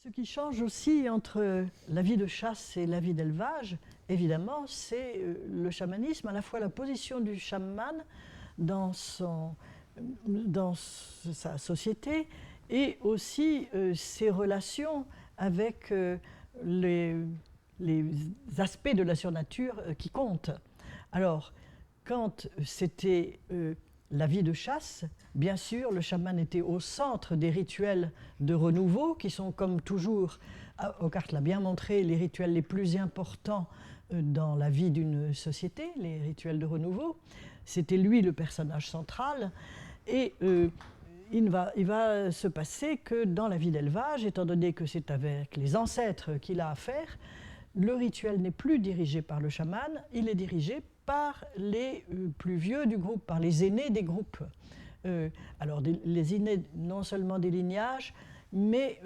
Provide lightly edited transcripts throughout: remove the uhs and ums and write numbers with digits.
Ce qui change aussi entre la vie de chasse et la vie d'élevage, évidemment, c'est le chamanisme, à la fois la position du chaman dans sa société et aussi ses relations avec les aspects de la surnature qui comptent. Alors, quand c'était la vie de chasse, bien sûr, le chaman était au centre des rituels de renouveau, qui sont comme toujours, Hogarth l'a bien montré, les rituels les plus importants dans la vie d'une société, les rituels de renouveau. C'était lui le personnage central. Et il va se passer que dans la vie d'élevage, étant donné que c'est avec les ancêtres qu'il a affaire, le rituel n'est plus dirigé par le chaman, il est dirigé par les plus vieux du groupe, par les aînés des groupes. Alors les aînés non seulement des lignages, mais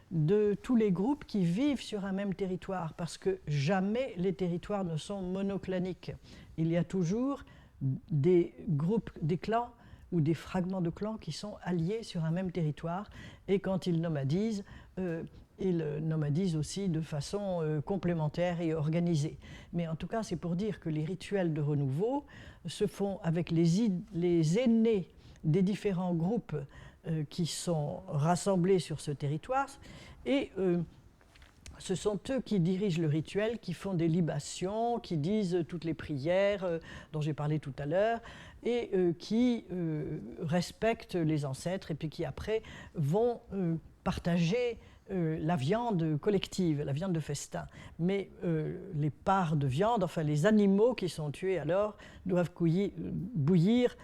de tous les groupes qui vivent sur un même territoire, parce que jamais les territoires ne sont monoclaniques. Il y a toujours des groupes, des clans ou des fragments de clans qui sont alliés sur un même territoire, et quand ils nomadisent, ils nomadisent aussi de façon complémentaire et organisée. Mais en tout cas, c'est pour dire que les rituels de renouveau se font avec les aînés des différents groupes qui sont rassemblés sur ce territoire, et ce sont eux qui dirigent le rituel, qui font des libations, qui disent toutes les prières dont j'ai parlé tout à l'heure, et qui respectent les ancêtres, et puis qui après vont partager la viande collective, la viande de festin. Mais les parts de viande, enfin les animaux qui sont tués alors, doivent bouillir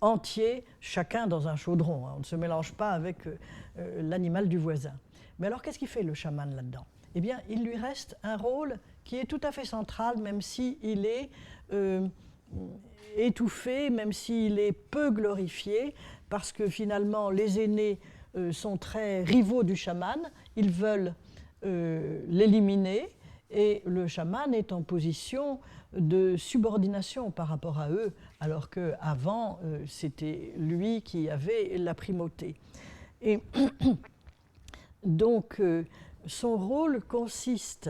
entiers, chacun dans un chaudron. On ne se mélange pas avec l'animal du voisin. Mais alors, qu'est-ce qu'il fait le chaman là-dedans ? Eh bien, il lui reste un rôle qui est tout à fait central, même s'il est étouffé, même s'il est peu glorifié, parce que finalement, les aînés sont très rivaux du chaman, ils veulent l'éliminer, et le chaman est en position de subordination par rapport à eux, alors qu'avant, c'était lui qui avait la primauté. Et donc, son rôle consiste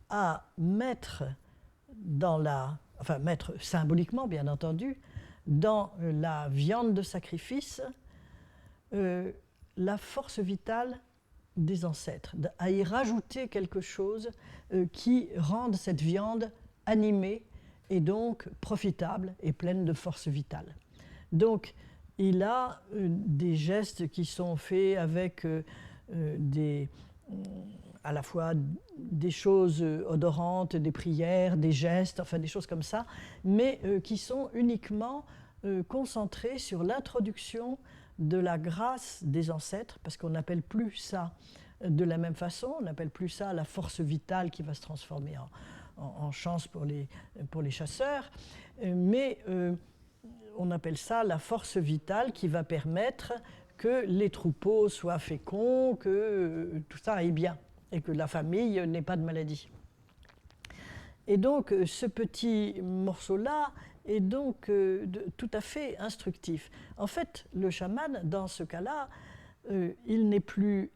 à mettre mettre symboliquement, bien entendu, dans la viande de sacrifice, la force vitale des ancêtres, à y rajouter quelque chose qui rende cette viande animée et donc profitable et pleine de force vitale. Donc, il a des gestes qui sont faits avec à la fois des choses odorantes, des prières, des gestes, enfin des choses comme ça, mais qui sont uniquement concentrés sur l'introduction de la grâce des ancêtres, parce qu'on n'appelle plus ça de la même façon, on n'appelle plus ça la force vitale qui va se transformer en chance pour les chasseurs, mais on appelle ça la force vitale qui va permettre que les troupeaux soient féconds, que tout ça aille bien, et que la famille n'ait pas de maladie. Et donc, ce petit morceau-là est donc tout à fait instructif. En fait, le chaman, dans ce cas-là, il n'est plus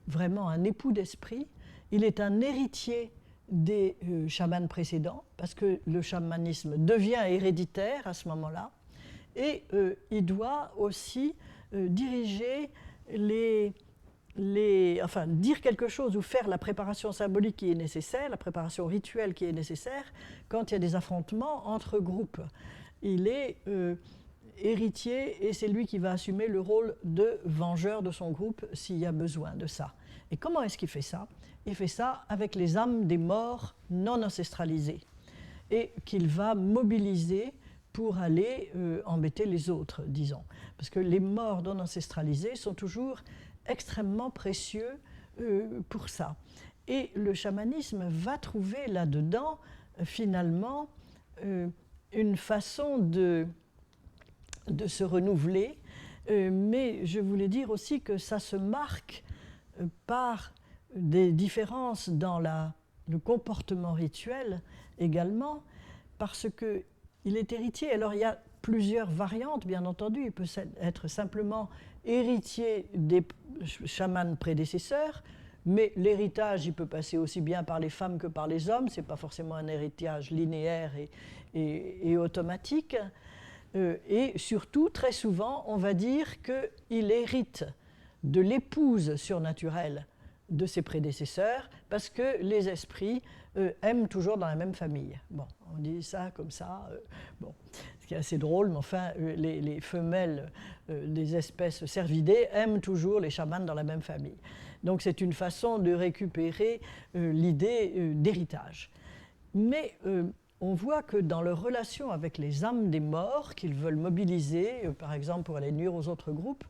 vraiment un époux d'esprit, il est un héritier des chamans précédents, parce que le chamanisme devient héréditaire à ce moment-là, et il doit aussi diriger dire quelque chose ou faire la préparation symbolique qui est nécessaire, la préparation rituelle qui est nécessaire quand il y a des affrontements entre groupes. Il est héritier et c'est lui qui va assumer le rôle de vengeur de son groupe s'il y a besoin de ça. Et comment est-ce qu'il fait ça ? Il fait ça avec les âmes des morts non ancestralisées et qu'il va mobiliser pour aller embêter les autres, disons. Parce que les morts non ancestralisés sont toujours extrêmement précieux pour ça. Et le chamanisme va trouver là-dedans, finalement, une façon de se renouveler, mais je voulais dire aussi que ça se marque par des différences dans le comportement rituel également, parce qu'il est héritier. Alors il y a plusieurs variantes, bien entendu. Il peut être simplement héritier des chamans prédécesseurs, mais l'héritage, il peut passer aussi bien par les femmes que par les hommes. Ce n'est pas forcément un héritage linéaire et automatique. Et surtout, très souvent, on va dire qu'il hérite de l'épouse surnaturelle de ses prédécesseurs, parce que les esprits aiment toujours dans la même famille. Bon, on dit ça comme ça, bon, ce qui est assez drôle, mais enfin, les femelles des espèces cervidées aiment toujours les chamans dans la même famille. Donc c'est une façon de récupérer l'idée d'héritage. Mais on voit que dans leur relation avec les âmes des morts qu'ils veulent mobiliser, par exemple pour aller nuire aux autres groupes,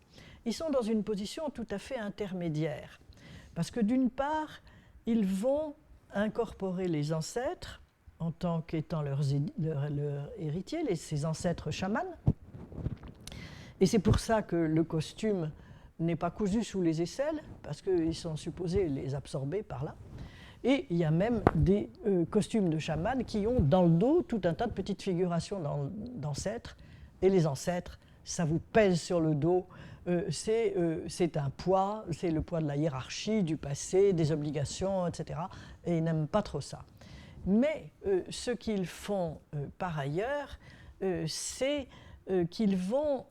ils sont dans une position tout à fait intermédiaire. Parce que d'une part, ils vont incorporer les ancêtres en tant qu'étant leurs héritiers, ces ancêtres chamans. Et c'est pour ça que le costume n'est pas cousu sous les aisselles, parce qu'ils sont supposés les absorber par là. Et il y a même des costumes de chamans qui ont dans le dos tout un tas de petites figurations d'ancêtres. Et les ancêtres, ça vous pèse sur le dos. C'est un poids, c'est le poids de la hiérarchie, du passé, des obligations, etc. Et ils n'aiment pas trop ça. Mais ce qu'ils font par ailleurs, c'est qu'ils vont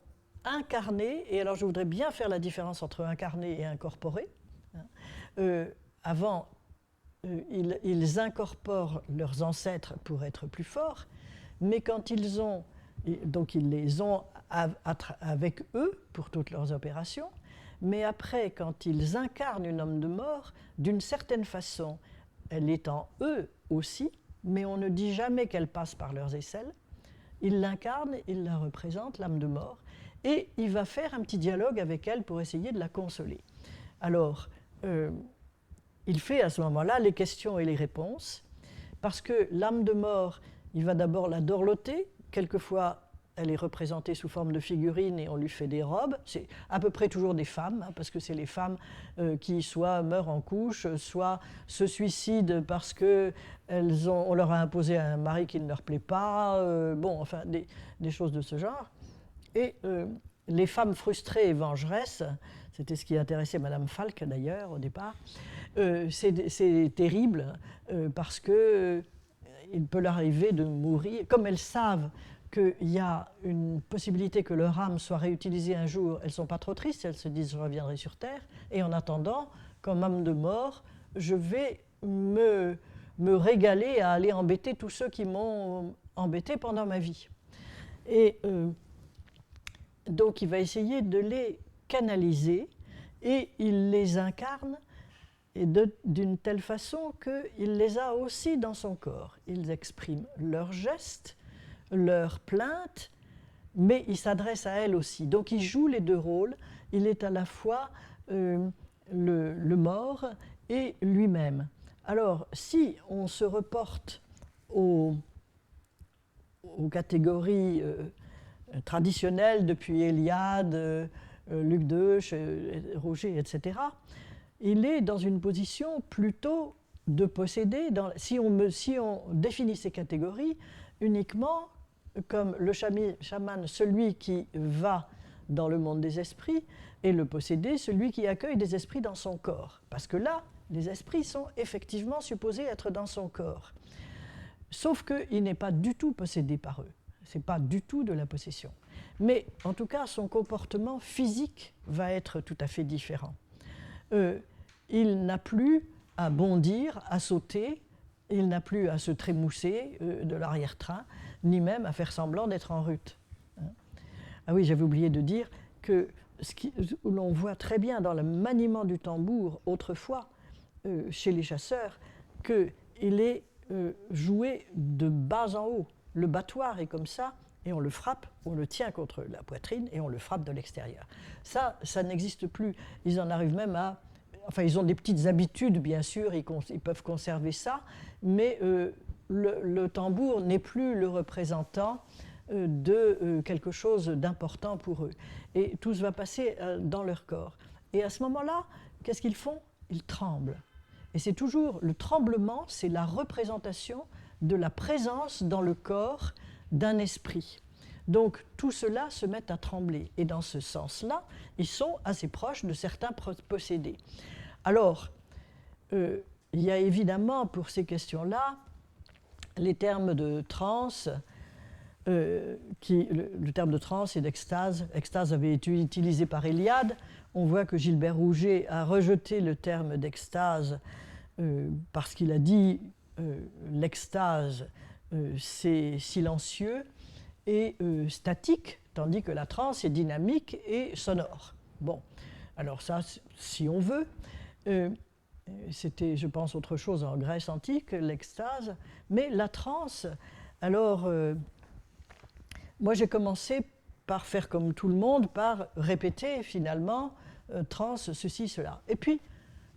incarner, et alors je voudrais bien faire la différence entre incarner et incorporer. Avant, ils incorporent leurs ancêtres pour être plus forts, mais quand ils ont, donc ils les ont avec eux pour toutes leurs opérations, mais après, quand ils incarnent une âme de mort, d'une certaine façon, elle est en eux aussi, mais on ne dit jamais qu'elle passe par leurs aisselles. Ils l'incarnent, ils la représentent, l'âme de mort, et il va faire un petit dialogue avec elle pour essayer de la consoler. Alors, il fait à ce moment-là les questions et les réponses, parce que l'âme de mort, il va d'abord la dorloter. Quelquefois, elle est représentée sous forme de figurine et on lui fait des robes. C'est à peu près toujours des femmes, parce que c'est les femmes qui soit meurent en couche, soit se suicident parce qu'on leur a imposé un mari qui ne leur plaît pas, bon, enfin, des choses de ce genre. Et les femmes frustrées et vengeresses, c'était ce qui intéressait Madame Falk d'ailleurs au départ, c'est terrible parce qu'il peut leur arriver de mourir. Comme elles savent qu'il y a une possibilité que leur âme soit réutilisée un jour, elles ne sont pas trop tristes, elles se disent « je reviendrai sur Terre ». Et en attendant, comme âme de mort, je vais me régaler à aller embêter tous ceux qui m'ont embêté pendant ma vie. Et donc il va essayer de les canaliser et il les incarne et d'une telle façon qu'il les a aussi dans son corps. Ils expriment leurs gestes, leurs plaintes, mais il s'adresse à elle aussi. Donc il joue les deux rôles. Il est à la fois le mort et lui-même. Alors, si on se reporte aux catégories traditionnelles depuis Héliade, Luc Deuche, Roger, etc., il est dans une position plutôt de posséder, si on définit ces catégories uniquement comme le chaman, celui qui va dans le monde des esprits, et le possédé, celui qui accueille des esprits dans son corps. Parce que là, les esprits sont effectivement supposés être dans son corps. Sauf qu'il n'est pas du tout possédé par eux. Ce n'est pas du tout de la possession. Mais en tout cas, son comportement physique va être tout à fait différent. Il n'a plus à bondir, à sauter, il n'a plus à se trémousser de l'arrière-train, ni même à faire semblant d'être en rut. Ah oui, j'avais oublié de dire que l'on voit très bien dans le maniement du tambour, autrefois, chez les chasseurs, qu'il est joué de bas en haut. Le battoir est comme ça, et on le frappe, on le tient contre la poitrine, et on le frappe de l'extérieur. Ça n'existe plus. Ils en arrivent même à enfin, ils ont des petites habitudes, bien sûr, ils peuvent conserver ça, mais le tambour n'est plus le représentant de quelque chose d'important pour eux. Et tout se va passer dans leur corps. Et à ce moment-là, qu'est-ce qu'ils font? Ils tremblent. Et c'est toujours, le tremblement, c'est la représentation de la présence dans le corps d'un esprit. Donc tout cela se met à trembler. Et dans ce sens-là, ils sont assez proches de certains possédés. Alors, il y a évidemment pour ces questions-là les termes de transe, le terme de transe et d'extase. Extase avait été utilisé par Eliade. On voit que Gilbert Rouget a rejeté le terme d'extase parce qu'il a dit l'extase, c'est silencieux et statique, tandis que la transe est dynamique et sonore. Bon, alors ça, si on veut, c'était, je pense, autre chose en Grèce antique, l'extase, mais la transe, alors, moi j'ai commencé par faire comme tout le monde, par répéter finalement transe, ceci, cela. Et puis,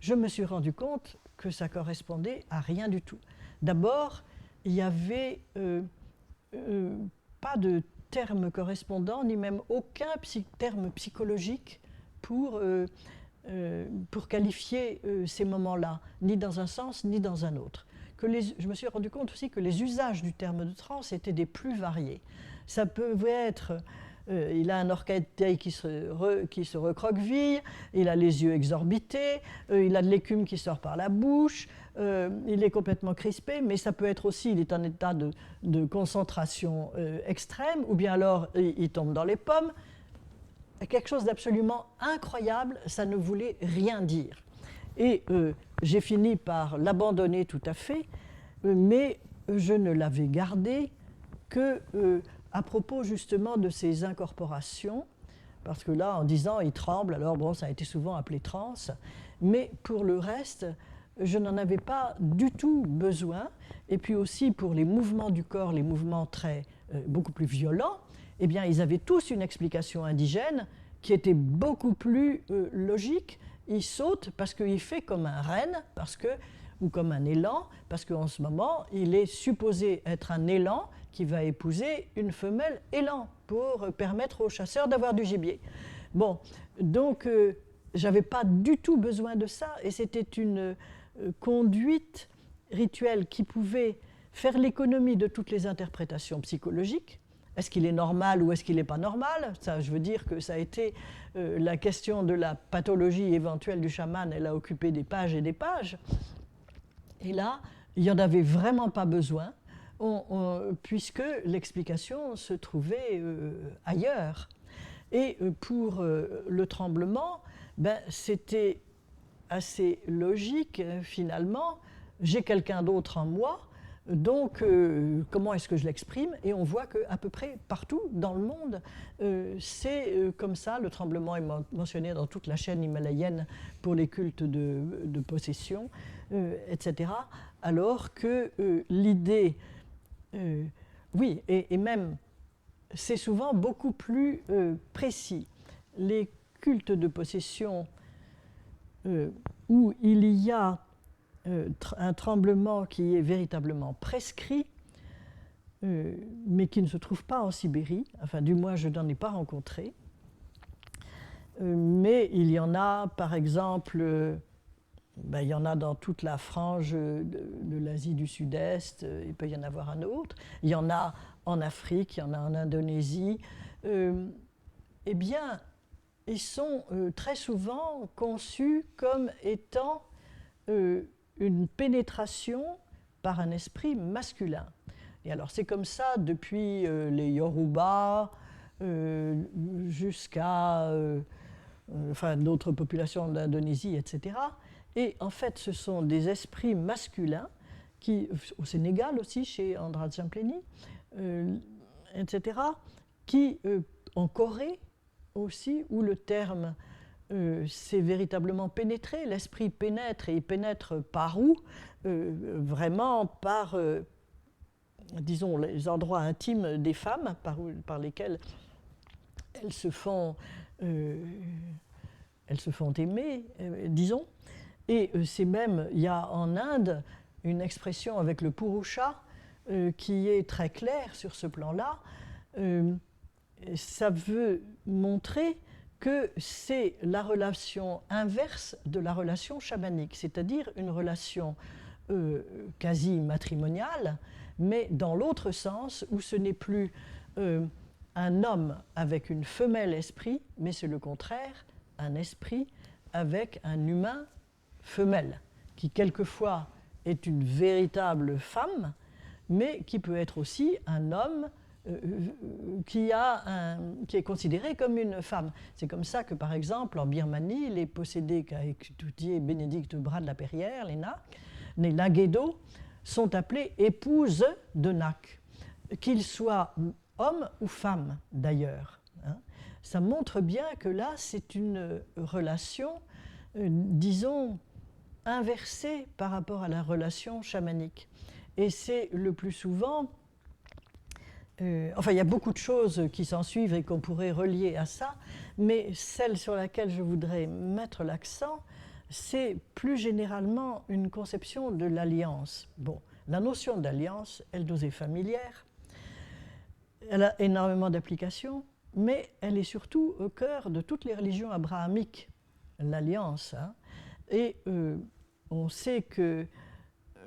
je me suis rendu compte que ça correspondait à rien du tout. D'abord, il n'y avait pas de terme correspondant, ni même aucun terme psychologique pour qualifier ces moments-là, ni dans un sens, ni dans un autre. Je me suis rendu compte aussi que les usages du terme de transe étaient des plus variés. Ça pouvait être il a un orteil qui se recroqueville, il a les yeux exorbités, il a de l'écume qui sort par la bouche, il est complètement crispé, mais ça peut être aussi, il est en état de concentration extrême, ou bien alors il tombe dans les pommes. Quelque chose d'absolument incroyable, ça ne voulait rien dire. Et j'ai fini par l'abandonner tout à fait, mais je ne l'avais gardé que à propos justement de ces incorporations, parce que là, en disant « il tremble », alors bon, ça a été souvent appelé transe, mais pour le reste, je n'en avais pas du tout besoin. Et puis aussi pour les mouvements du corps, les mouvements beaucoup plus violents, eh bien, ils avaient tous une explication indigène qui était beaucoup plus logique. Il saute parce qu'il fait comme un renne, ou comme un élan, parce qu'en ce moment, il est supposé être un élan qui va épouser une femelle élan pour permettre aux chasseurs d'avoir du gibier. Bon, donc, je n'avais pas du tout besoin de ça, et c'était une conduite rituelle qui pouvait faire l'économie de toutes les interprétations psychologiques. Est-ce qu'il est normal ou est-ce qu'il n'est pas normal? Ça, je veux dire que ça a été la question de la pathologie éventuelle du chaman, elle a occupé des pages et des pages. Et là, il n'y en avait vraiment pas besoin, puisque l'explication se trouvait ailleurs. Et pour le tremblement, c'était assez logique, finalement. J'ai quelqu'un d'autre en moi, donc comment est-ce que je l'exprime? Et on voit qu'à peu près partout dans le monde, c'est comme ça. Le tremblement est mentionné dans toute la chaîne himalayenne pour les cultes de possession, etc. Alors que l'idée, oui, et même, c'est souvent beaucoup plus précis. Les cultes de possession où il y a un tremblement qui est véritablement prescrit, mais qui ne se trouve pas en Sibérie, enfin du moins je n'en ai pas rencontré, mais il y en a par exemple, il y en a dans toute la frange de l'Asie du Sud-Est, il peut y en avoir un autre, il y en a en Afrique, il y en a en Indonésie, eh bien ils sont très souvent conçus comme étant une pénétration par un esprit masculin. Et alors c'est comme ça depuis les Yoruba jusqu'à d'autres populations d'Indonésie, etc. Et en fait, ce sont des esprits masculins qui, au Sénégal aussi, chez András Jempleni, etc., qui, en Corée aussi, où le terme c'est véritablement pénétré, l'esprit pénètre, et il pénètre par où? Vraiment par, disons, les endroits intimes des femmes, par lesquels elles se font aimer, disons. Et c'est même, il y a en Inde une expression avec le purusha qui est très claire sur ce plan-là. Ça veut montrer que c'est la relation inverse de la relation chamanique, c'est-à-dire une relation quasi matrimoniale, mais dans l'autre sens, où ce n'est plus un homme avec une femelle esprit, mais c'est le contraire, un esprit avec un humain femelle, qui quelquefois est une véritable femme, mais qui peut être aussi un homme qui est considéré comme une femme. C'est comme ça que, par exemple, en Birmanie, les possédés qu'a étudié Bénédicte Bras de la Perrière, les Nak, les Nagédo, sont appelés épouses de Nak, qu'ils soient hommes ou femmes d'ailleurs. Ça montre bien que là, c'est une relation, disons, inversée par rapport à la relation chamanique. Et c'est le plus souvent... enfin, il y a beaucoup de choses qui s'en suivent et qu'on pourrait relier à ça, mais celle sur laquelle je voudrais mettre l'accent, c'est plus généralement une conception de l'alliance. Bon, la notion d'alliance, elle nous est familière, elle a énormément d'applications, mais elle est surtout au cœur de toutes les religions abrahamiques, l'alliance. Et on sait que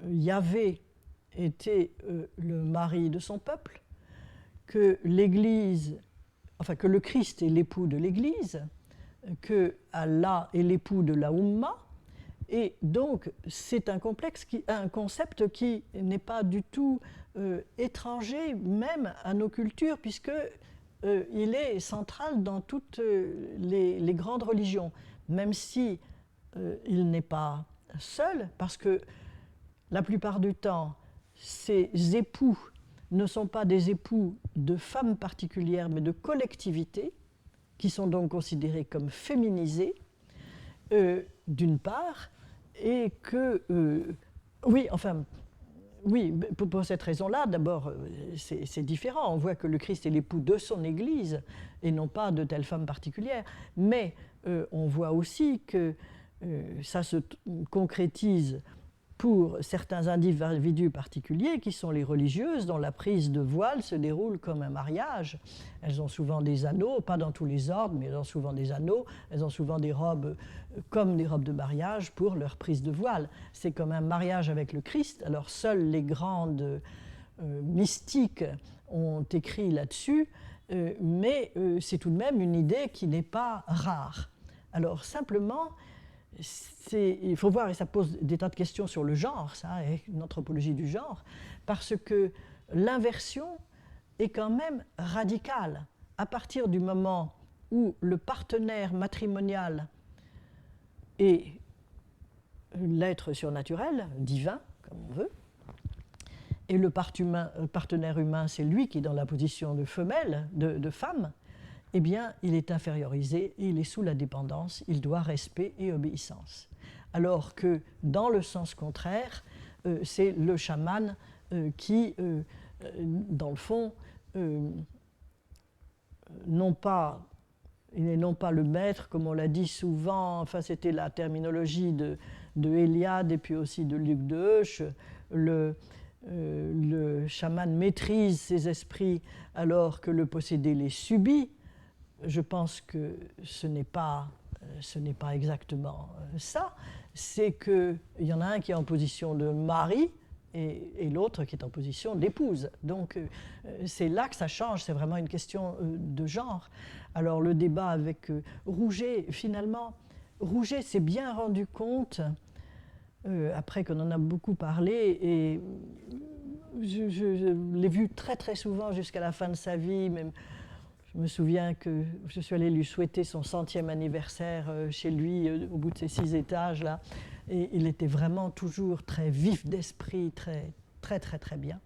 Yahvé était le mari de son peuple, que l'Église, enfin que le Christ est l'époux de l'Église, que Allah est l'époux de la Oumma, et donc c'est un concept qui n'est pas du tout étranger même à nos cultures, puisque il est central dans toutes les grandes religions, même si il n'est pas seul, parce que la plupart du temps, ces époux ne sont pas des époux de femmes particulières, mais de collectivités, qui sont donc considérées comme féminisées, d'une part, et que, pour cette raison-là, d'abord, c'est différent. On voit que le Christ est l'époux de son Église, et non pas de telle femme particulière, mais on voit aussi que ça se concrétise pour certains individus particuliers qui sont les religieuses, dont la prise de voile se déroule comme un mariage. Elles ont souvent des anneaux, pas dans tous les ordres, mais elles ont souvent des anneaux, elles ont souvent des robes comme des robes de mariage pour leur prise de voile. C'est comme un mariage avec le Christ. Alors seules les grandes mystiques ont écrit là-dessus, mais c'est tout de même une idée qui n'est pas rare. Alors simplement, il faut voir, et ça pose des tas de questions sur le genre, ça, et une anthropologie du genre, parce que l'inversion est quand même radicale. À partir du moment où le partenaire matrimonial est l'être surnaturel, divin, comme on veut, et le partenaire humain, c'est lui qui est dans la position de femelle, de femme, eh bien, il est infériorisé, il est sous la dépendance, il doit respect et obéissance. Alors que, dans le sens contraire, c'est le chaman qui, dans le fond, il n'est non pas le maître, comme on l'a dit souvent, enfin c'était la terminologie de Héliade et puis aussi de Luc de Heusch, le chaman maîtrise ses esprits alors que le possédé les subit. Je pense que ce n'est pas exactement ça. C'est qu'il y en a un qui est en position de mari et l'autre qui est en position d'épouse. Donc c'est là que ça change, c'est vraiment une question de genre. Alors le débat avec Rouget, finalement, Rouget s'est bien rendu compte, après qu'on en a beaucoup parlé, et je l'ai vu très très souvent jusqu'à la fin de sa vie, même. Je me souviens que je suis allée lui souhaiter son 100e anniversaire chez lui, au bout de ses 6 étages, là. Et il était vraiment toujours très vif d'esprit, très, très, très, très bien.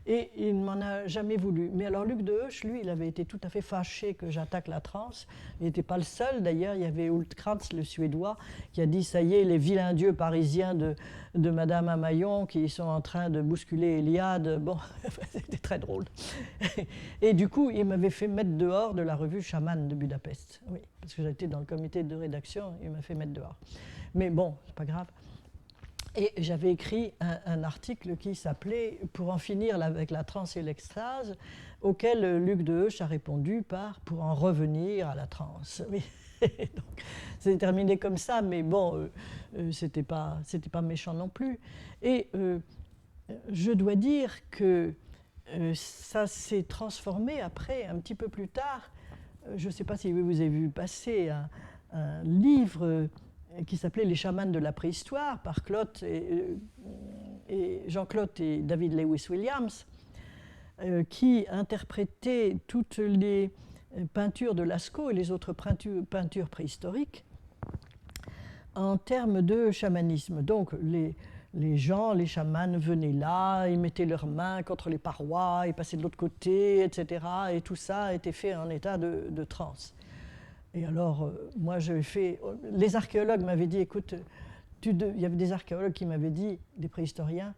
Et il ne m'en a jamais voulu. Mais alors Luc de Heusch, lui, il avait été tout à fait fâché que j'attaque la transe. Il n'était pas le seul, d'ailleurs. Il y avait Hultkrantz, le Suédois, qui a dit « ça y est, les vilains dieux parisiens de Madame Amaillon qui sont en train de bousculer Eliade ». Bon, c'était très drôle. Et du coup, il m'avait fait mettre dehors de la revue Chaman de Budapest. Oui, parce que j'étais dans le comité de rédaction, il m'a fait mettre dehors. Mais bon, c'est pas grave. Et j'avais écrit un article qui s'appelait « Pour en finir avec la transe et l'extase », auquel Luc de Heusch a répondu par « Pour en revenir à la transe ». Oui. C'est terminé comme ça, mais bon, c'était pas méchant non plus. Et je dois dire que ça s'est transformé après, un petit peu plus tard. Je ne sais pas si vous avez vu passer un livre qui s'appelait « Les chamans de la préhistoire » par Jean-Claude et David Lewis Williams, qui interprétait toutes les peintures de Lascaux et les autres peintures préhistoriques en termes de chamanisme. Donc les gens, les chamans venaient là, ils mettaient leurs mains contre les parois, ils passaient de l'autre côté, etc. Et tout ça était fait en état de transe. Et alors, moi, les archéologues m'avaient dit, écoute, il y avait des archéologues qui m'avaient dit, des préhistoriens,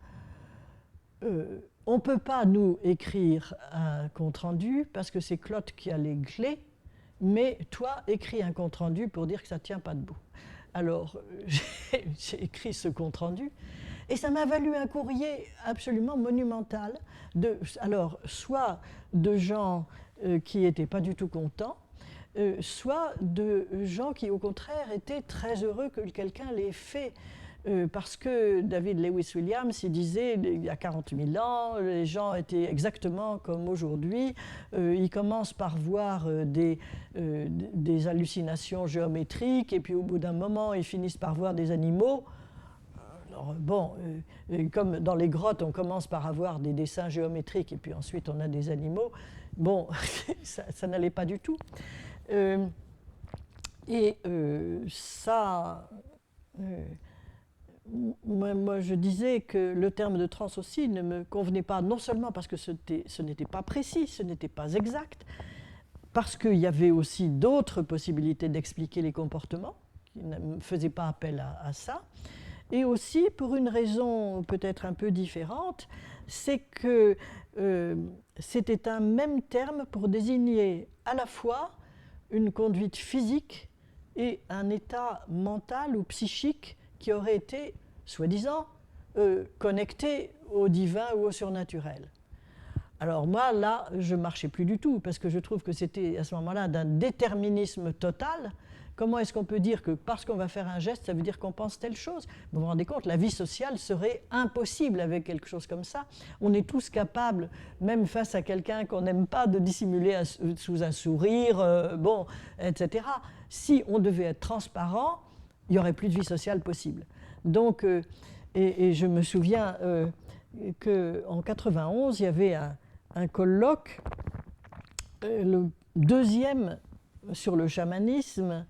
on ne peut pas, nous, écrire un compte-rendu parce que c'est Claude qui a les clés, mais toi, écris un compte-rendu pour dire que ça ne tient pas debout. Alors, j'ai écrit ce compte-rendu et ça m'a valu un courrier absolument monumental, alors, soit de gens qui n'étaient pas du tout contents, soit de gens qui, au contraire, étaient très heureux que quelqu'un l'ait fait. Parce que David Lewis Williams, il disait, il y a 40 000 ans, les gens étaient exactement comme aujourd'hui. Ils commencent par voir des hallucinations géométriques, et puis au bout d'un moment, ils finissent par voir des animaux. Alors, bon, comme dans les grottes, on commence par avoir des dessins géométriques, et puis ensuite on a des animaux. Bon, ça n'allait pas du tout. Moi, je disais que le terme de transe aussi ne me convenait pas, non seulement parce que ce n'était pas précis, ce n'était pas exact, parce qu'il y avait aussi d'autres possibilités d'expliquer les comportements qui ne faisaient pas appel à ça, et aussi pour une raison peut-être un peu différente, c'est que c'était un même terme pour désigner à la fois une conduite physique et un état mental ou psychique qui aurait été, soi-disant, connecté au divin ou au surnaturel. Alors moi, là, je ne marchais plus du tout, parce que je trouve que c'était à ce moment-là d'un déterminisme total. Comment est-ce qu'on peut dire que parce qu'on va faire un geste, ça veut dire qu'on pense telle chose? Vous vous rendez compte, la vie sociale serait impossible avec quelque chose comme ça. On est tous capables, même face à quelqu'un qu'on n'aime pas, de dissimuler sous un sourire, bon, etc. Si on devait être transparent, il n'y aurait plus de vie sociale possible. Donc, et je me souviens qu'en 91, il y avait un colloque, le deuxième sur le chamanisme,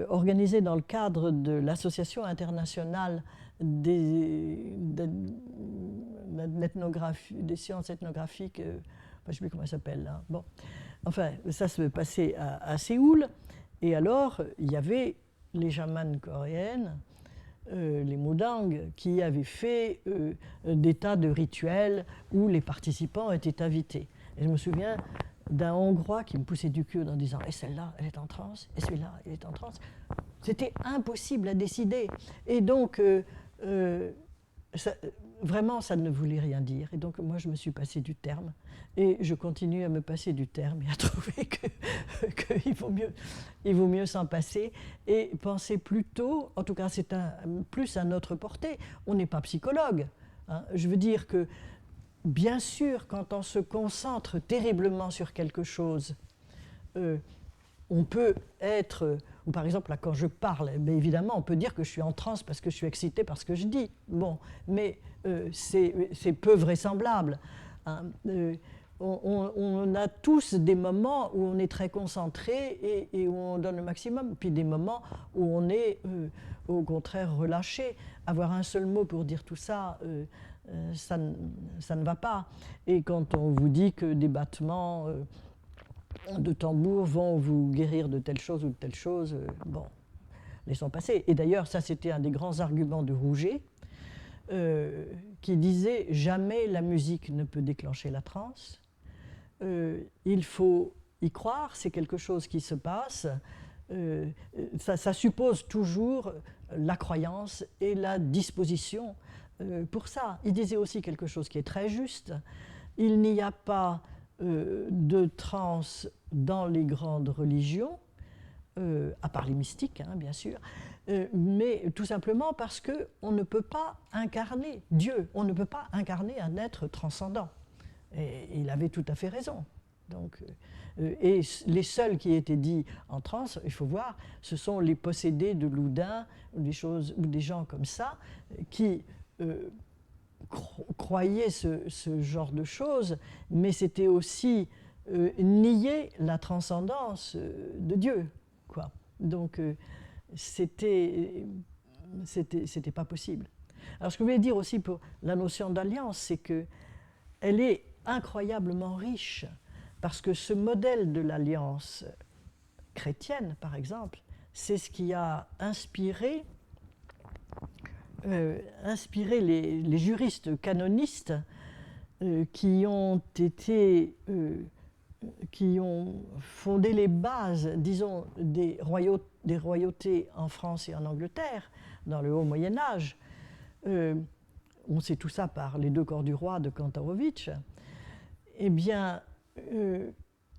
organisé dans le cadre de l'Association internationale des sciences ethnographiques, je ne sais plus comment ça s'appelle là. Bon. Enfin, ça se passait à Séoul, et alors il y avait les chamans coréennes, les Modang, qui avaient fait des tas de rituels où les participants étaient invités. Et je me souviens d'un Hongrois qui me poussait du cul en disant « Et celle-là, elle est en transe, et celui-là, il est en transe ». C'était impossible à décider. Et donc, vraiment, ça ne voulait rien dire. Et donc, moi, je me suis passée du terme. Et je continue à me passer du terme et à trouver qu'il vaut mieux s'en passer et penser plutôt, en tout cas, c'est plus à notre portée. On n'est pas psychologue. Hein. Je veux dire que, bien sûr, quand on se concentre terriblement sur quelque chose, on peut être, ou par exemple, là, quand je parle, mais évidemment, on peut dire que je suis en transe parce que je suis excitée par ce que je dis. Bon, mais c'est peu vraisemblable. Hein. On a tous des moments où on est très concentré et où on donne le maximum, puis des moments où on est au contraire relâché. Avoir un seul mot pour dire tout ça, ça ne va pas. Et quand on vous dit que des battements de tambour vont vous guérir de telle chose ou de telle chose, bon, laissons passer. Et d'ailleurs, ça c'était un des grands arguments de Rouget, qui disait « Jamais la musique ne peut déclencher la transe. Il faut y croire, c'est quelque chose qui se passe, ça suppose toujours la croyance et la disposition pour ça. Il disait aussi quelque chose qui est très juste. Il n'y a pas de transe dans les grandes religions, à part les mystiques, hein, bien sûr, mais tout simplement parce qu'on ne peut pas incarner Dieu, on ne peut pas incarner un être transcendant. Et il avait tout à fait raison. Donc, et les seuls qui étaient dits en transe, il faut voir, ce sont les possédés de Loudun ou des gens comme ça qui croyaient ce genre de choses, mais c'était aussi nier la transcendance de Dieu, quoi. Donc c'était pas possible. Alors ce que je voulais dire aussi pour la notion d'alliance, c'est que elle est incroyablement riche, parce que ce modèle de l'alliance chrétienne, par exemple, c'est ce qui a inspiré les juristes canonistes qui ont fondé les bases, disons, des royautés en France et en Angleterre, dans le haut Moyen-Âge. On sait tout ça par les deux corps du roi de Kantorowicz. Eh bien,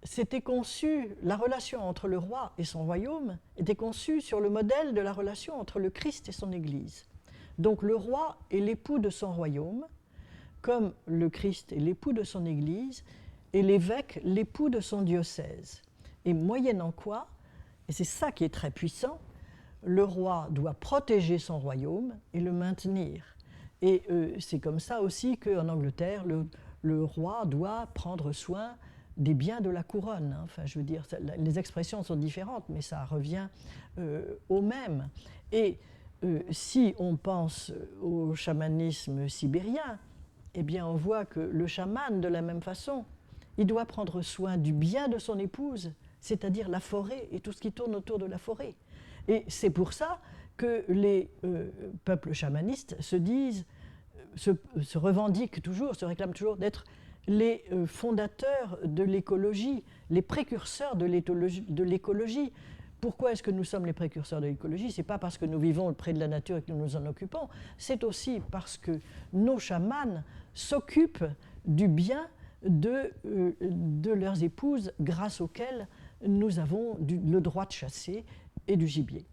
c'était conçu, la relation entre le roi et son royaume était conçue sur le modèle de la relation entre le Christ et son Église. Donc le roi est l'époux de son royaume, comme le Christ est l'époux de son Église, et l'évêque l'époux de son diocèse. Et moyennant quoi, et c'est ça qui est très puissant, le roi doit protéger son royaume et le maintenir. Et c'est comme ça aussi qu'en Angleterre, le roi doit prendre soin des biens de la couronne. Enfin, je veux dire, les expressions sont différentes, mais ça revient au même. Et si on pense au chamanisme sibérien, eh bien, on voit que le chaman, de la même façon, il doit prendre soin du bien de son épouse, c'est-à-dire la forêt et tout ce qui tourne autour de la forêt. Et c'est pour ça que les peuples chamanistes se revendiquent toujours, se réclament toujours d'être les fondateurs de l'écologie, les précurseurs de l'écologie. Pourquoi est-ce que nous sommes les précurseurs de l'écologie? Ce n'est pas parce que nous vivons près de la nature et que nous nous en occupons, c'est aussi parce que nos chamans s'occupent du bien de leurs épouses grâce auxquelles nous avons le droit de chasser et du gibier.